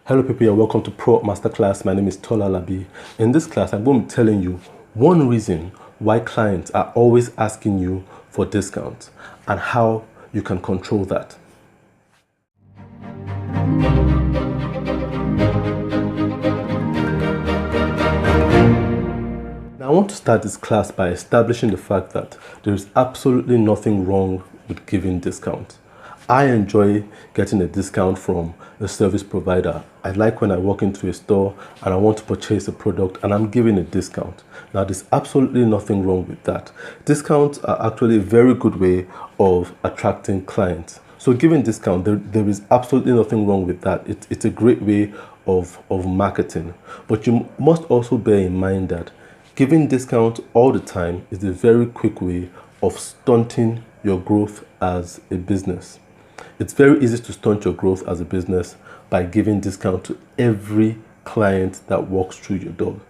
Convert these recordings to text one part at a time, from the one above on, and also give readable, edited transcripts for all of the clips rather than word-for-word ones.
Hello people and welcome to ProUp Masterclass. My name is Tola Labi. In this class, I'm going to be telling you one reason why clients are always asking you for discounts and how you can control that. Now, I want to start this class by establishing the fact that there is absolutely nothing wrong with giving discounts. I enjoy getting a discount from a service provider. I like when I walk into a store and I want to purchase a product and I'm giving a discount. Now, there's absolutely nothing wrong with that. Discounts are actually a very good way of attracting clients. So giving discount, there is absolutely nothing wrong with that. It's a great way of marketing. But you must also bear in mind that giving discount all the time is a very quick way of stunting your growth as a business. It's very easy to stunt your growth as a business by giving discount to every client that walks through your door.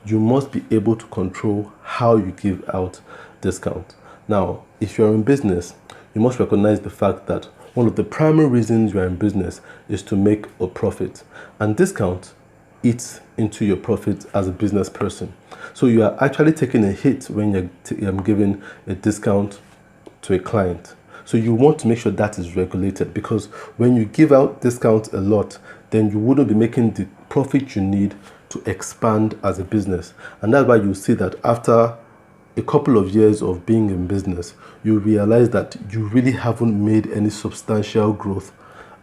You must be able to control how you give out discount. Now, if you're in business, you must recognize the fact that one of the primary reasons you're in business is to make a profit, and discount eats into your profit as a business person. So you are actually taking a hit when you're giving a discount to a client. So you want to make sure that is regulated, because when you give out discounts a lot, then you wouldn't be making the profit you need to expand as a business. And that's why you see that after a couple of years of being in business, you realize that you really haven't made any substantial growth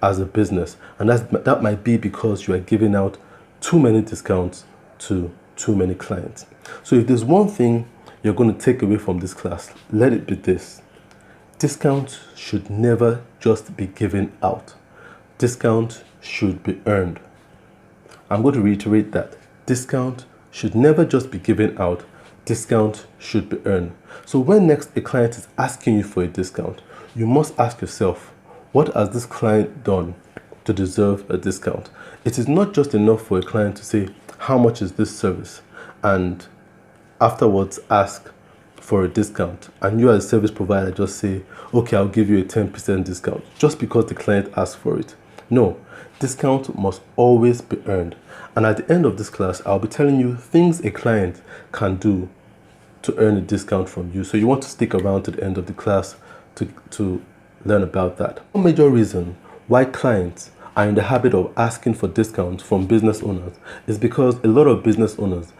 as a business. And that might be because you are giving out too many discounts to too many clients. So if there's one thing you're going to take away from this class, let it be this: discounts should never just be given out. Discount should be earned. I'm going to reiterate that. Discount should never just be given out. Discount should be earned. So when next a client is asking you for a discount, you must ask yourself, what has this client done to deserve a discount? It is not just enough for a client to say, how much is this service? And afterwards ask for a discount, and you as a service provider just say, okay, I'll give you a 10% discount just because the client asked for it. No, discount must always be earned. And at the end of this class, I'll be telling you things a client can do to earn a discount from you. So you want to stick around to the end of the class to learn about that. One major reason why clients are in the habit of asking for discounts from business owners is because a lot of business owners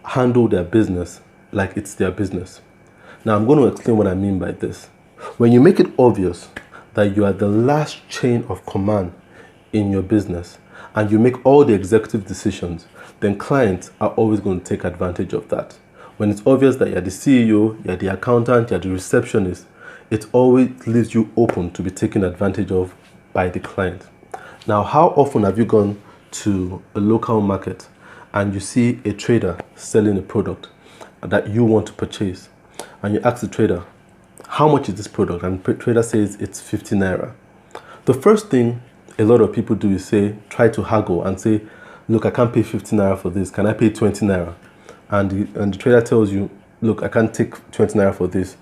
handle their business like it's their business. Now, I'm going to explain what I mean by this. When you make it obvious that you are the last chain of command in your business and you make all the executive decisions, then clients are always going to take advantage of that. When it's obvious that you're the CEO, you're the accountant, you're the receptionist, it always leaves you open to be taken advantage of by the client. Now, how often have you gone to a local market and you see a trader selling a product that you want to purchase, and you ask the trader, how much is this product? And the trader says it's 50 naira. The first thing a lot of people do is try to haggle and say, look, I can't pay 50 naira for this. Can I pay 20 naira? And the trader tells you, look, I can't take 20 naira for this.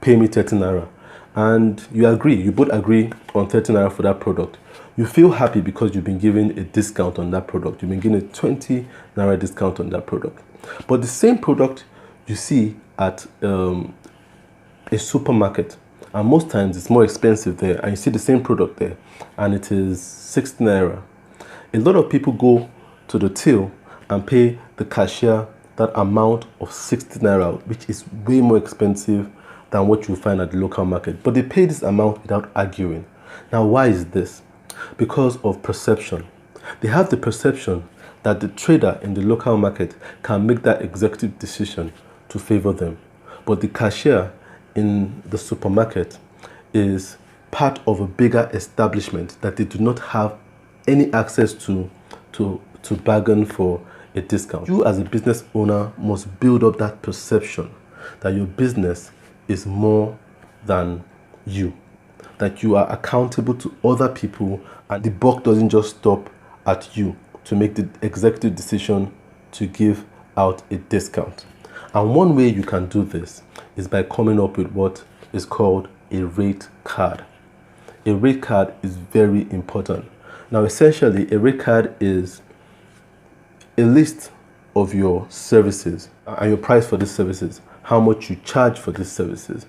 Pay me 30 naira. And you agree, you both agree on 30 naira for that product. You feel happy because you've been given a discount on that product. You've been given a 20 naira discount on that product. But the same product you see at a supermarket, and most times it's more expensive there, and you see the same product there and it is 60 naira. A lot of people go to the till and pay the cashier that amount of 60 naira, which is way more expensive than what you find at the local market, but they pay this amount without arguing. Now, why is this? Because of perception. They have the perception that the trader in the local market can make that executive decision to favor them, but the cashier in the supermarket is part of a bigger establishment that they do not have any access to bargain for a discount. You as a business owner must build up that perception that your business is more than you, that you are accountable to other people, and the buck doesn't just stop at you to make the executive decision to give out a discount. And one way you can do this is by coming up with what is called a rate card. A rate card is very important. Now, essentially, a rate card is a list of your services and your price for these services, how much you charge for these services.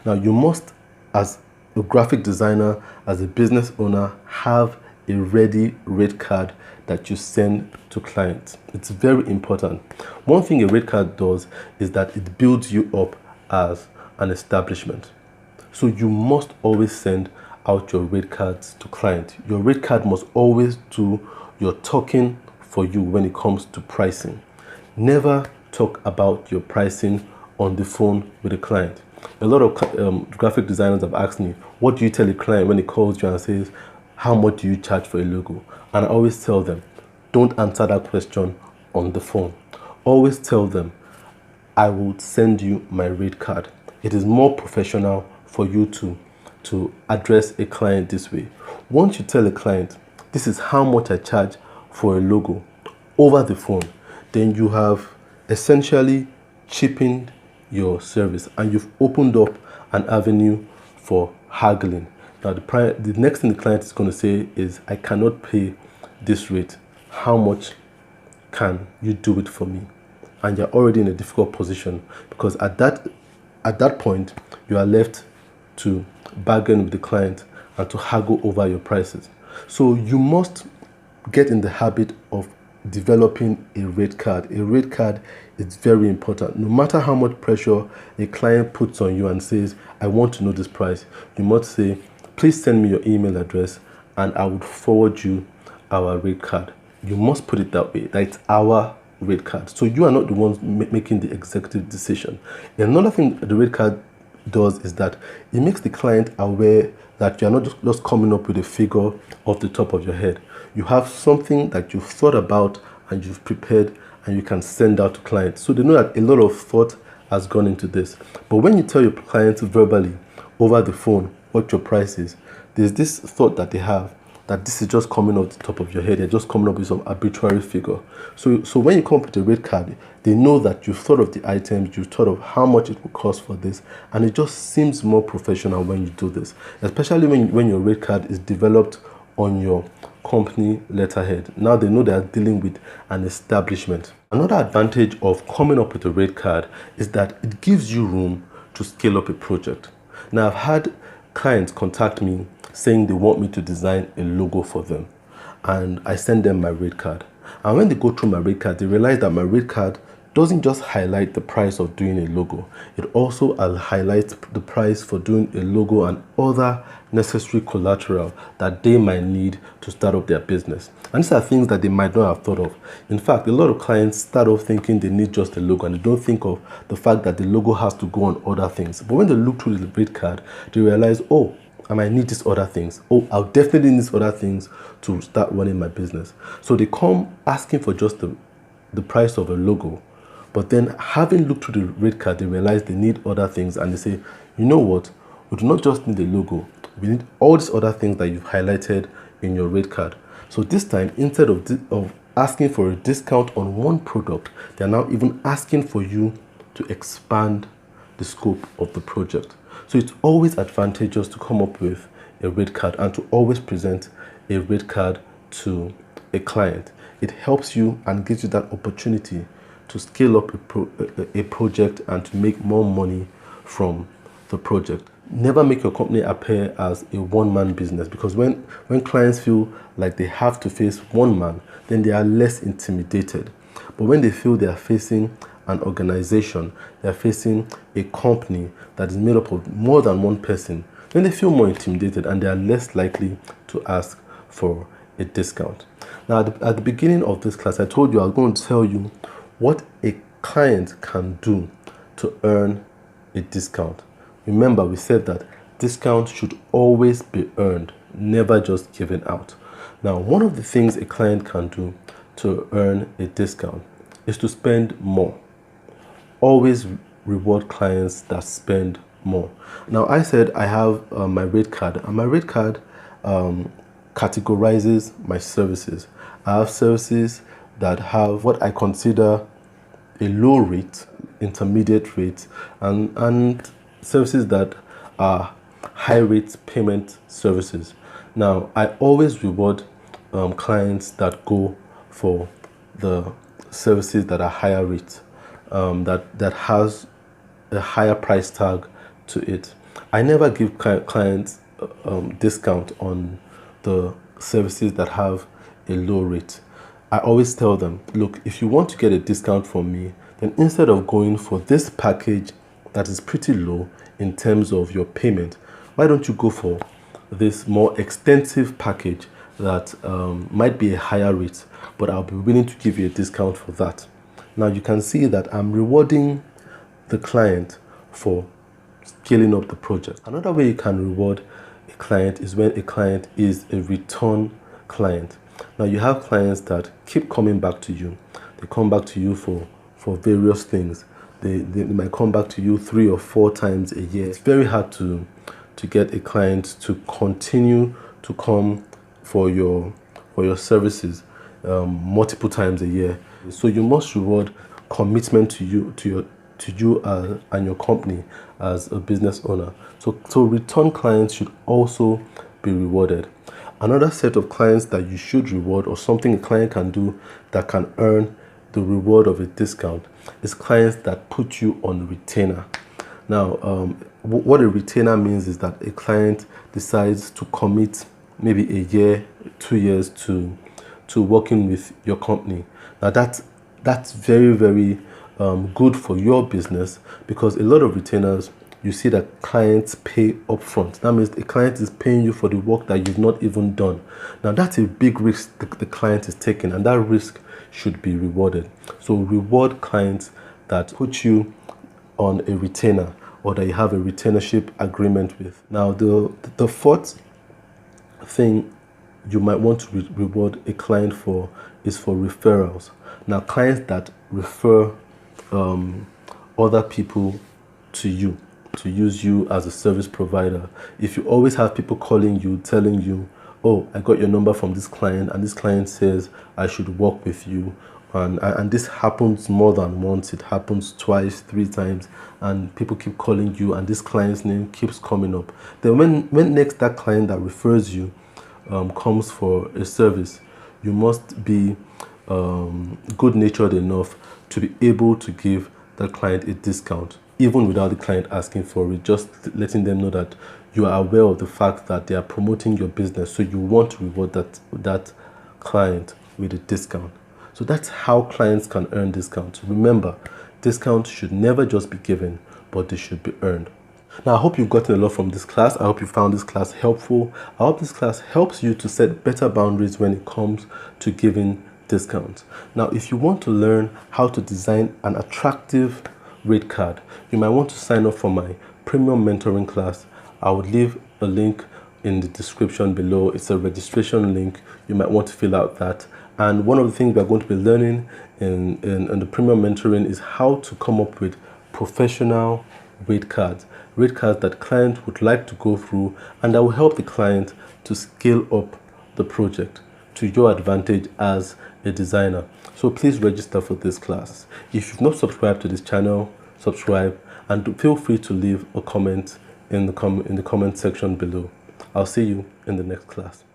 Now, you must, as a graphic designer, as a business owner, have a ready rate card that you send to clients. It's very important. One thing a rate card does is that it builds you up as an establishment. So you must always send out your rate cards to clients. Your rate card must always do your talking for you when it comes to pricing. Never talk about your pricing on the phone with a client. A lot of graphic designers have asked me, what do you tell a client when he calls you and says, how much do you charge for a logo? And I always tell them, don't answer that question on the phone. Always tell them, I will send you my rate card. It is more professional for you to address a client this way. Once you tell a client, this is how much I charge for a logo over the phone, then you have essentially cheapened your service and you've opened up an avenue for haggling. Now, the next thing the client is going to say is, I cannot pay this rate. How much can you do it for me? And you're already in a difficult position, because at that point, you are left to bargain with the client and to haggle over your prices. So you must get in the habit of developing a rate card. A rate card is very important. No matter how much pressure a client puts on you and says, I want to know this price, you must say, please send me your email address and I would forward you our rate card. You must put it that way, that it's our rate card. So you are not the ones making the executive decision. Another thing the rate card does is that it makes the client aware that you are not just coming up with a figure off the top of your head. You have something that you've thought about and you've prepared and you can send out to clients. So they know that a lot of thought has gone into this. But when you tell your clients verbally over the phone what your price is, there's this thought that they have that this is just coming off the top of your head. They're just coming up with some arbitrary figure. So when you come up with a rate card, they know that you've thought of the items, you've thought of how much it will cost for this, and it just seems more professional when you do this, especially when your rate card is developed on your company letterhead. Now they know they are dealing with an establishment. Another advantage of coming up with a rate card is that it gives you room to scale up a project. Now, I've had clients contact me saying they want me to design a logo for them, and I send them my rate card. And when they go through my rate card, they realize that my rate card doesn't just highlight the price of doing a logo, it also highlights the price for doing a logo and other necessary collateral that they might need to start up their business. And these are things that they might not have thought of. In fact, a lot of clients start off thinking they need just a logo and they don't think of the fact that the logo has to go on other things. But when they look through the rate card, they realize, oh, I might need these other things. Oh, I'll definitely need these other things to start running my business. So they come asking for just the price of a logo. But then having looked through the rate card, they realize they need other things and they say, you know what? We do not just need a logo. We need all these other things that you've highlighted in your rate card. So this time, instead of asking for a discount on one product, they're now even asking for you to expand the scope of the project. So it's always advantageous to come up with a rate card and to always present a rate card to a client. It helps you and gives you that opportunity to scale up a project and to make more money from the project. Never make your company appear as a one-man business, because when clients feel like they have to face one man, then they are less intimidated. But when they feel they are facing an organization, they are facing a company that is made up of more than one person, then they feel more intimidated and they are less likely to ask for a discount. Now, at the beginning of this class, I told you I was going to tell you what a client can do to earn a discount. Remember, we said that discounts should always be earned, never just given out. Now, one of the things a client can do to earn a discount is to spend more. Always reward clients that spend more. Now, I said I have my rate card, and my rate card categorizes my services. I have services that have what I consider a low rate, intermediate rate, and services that are high rate payment services. Now, I always reward clients that go for the services that are higher rate, that has a higher price tag to it. I never give clients discount on the services that have a low rate. I always tell them, look, if you want to get a discount from me, then instead of going for this package that is pretty low in terms of your payment, why don't you go for this more extensive package that might be a higher rate, but I'll be willing to give you a discount for that. Now you can see that I'm rewarding the client for scaling up the project. Another way you can reward a client is when a client is a return client. Now you have clients that keep coming back to you. They come back to you for various things. They might come back to you 3 or 4 times a year. It's very hard to get a client to continue to come for your services multiple times a year. So you must reward commitment to you and your company as a business owner. So return clients should also be rewarded. Another set of clients that you should reward, or something a client can do that can earn the reward of a discount, is clients that put you on retainer. Now, what a retainer means is that a client decides to commit maybe a year, 2 years to working with your company. Now that's very, very good for your business, because a lot of retainers, you see that clients pay upfront. That means the client is paying you for the work that you've not even done. Now that's a big risk the client is taking, and that risk should be rewarded. So reward clients that put you on a retainer, or that you have a retainership agreement with. Now the fourth thing you might want to reward a client for is for referrals. Now clients that refer other people to you, to use you as a service provider. If you always have people calling you, telling you, oh, I got your number from this client, and this client says I should work with you, and this happens more than once, it happens twice, 3 times, and people keep calling you, and this client's name keeps coming up, then when next that client that refers you comes for a service, you must be good-natured enough to be able to give that client a discount, even without the client asking for it, just letting them know that you are aware of the fact that they are promoting your business, so you want to reward that client with a discount. So that's how clients can earn discounts. Remember, discounts should never just be given, but they should be earned. Now, I hope you've gotten a lot from this class. I hope you found this class helpful. I hope this class helps you to set better boundaries when it comes to giving discounts. Now, if you want to learn how to design an attractive rate card, you might want to sign up for my premium mentoring class. I would leave a link in the description below. It's a registration link. You might want to fill out that. And one of the things we're going to be learning in the premium mentoring is how to come up with professional rate cards that client would like to go through, and that will help the client to scale up the project to your advantage as a designer. So please register for this class. If you've not subscribed to this channel, subscribe, and feel free to leave a comment in the comment section below. I'll see you in the next class.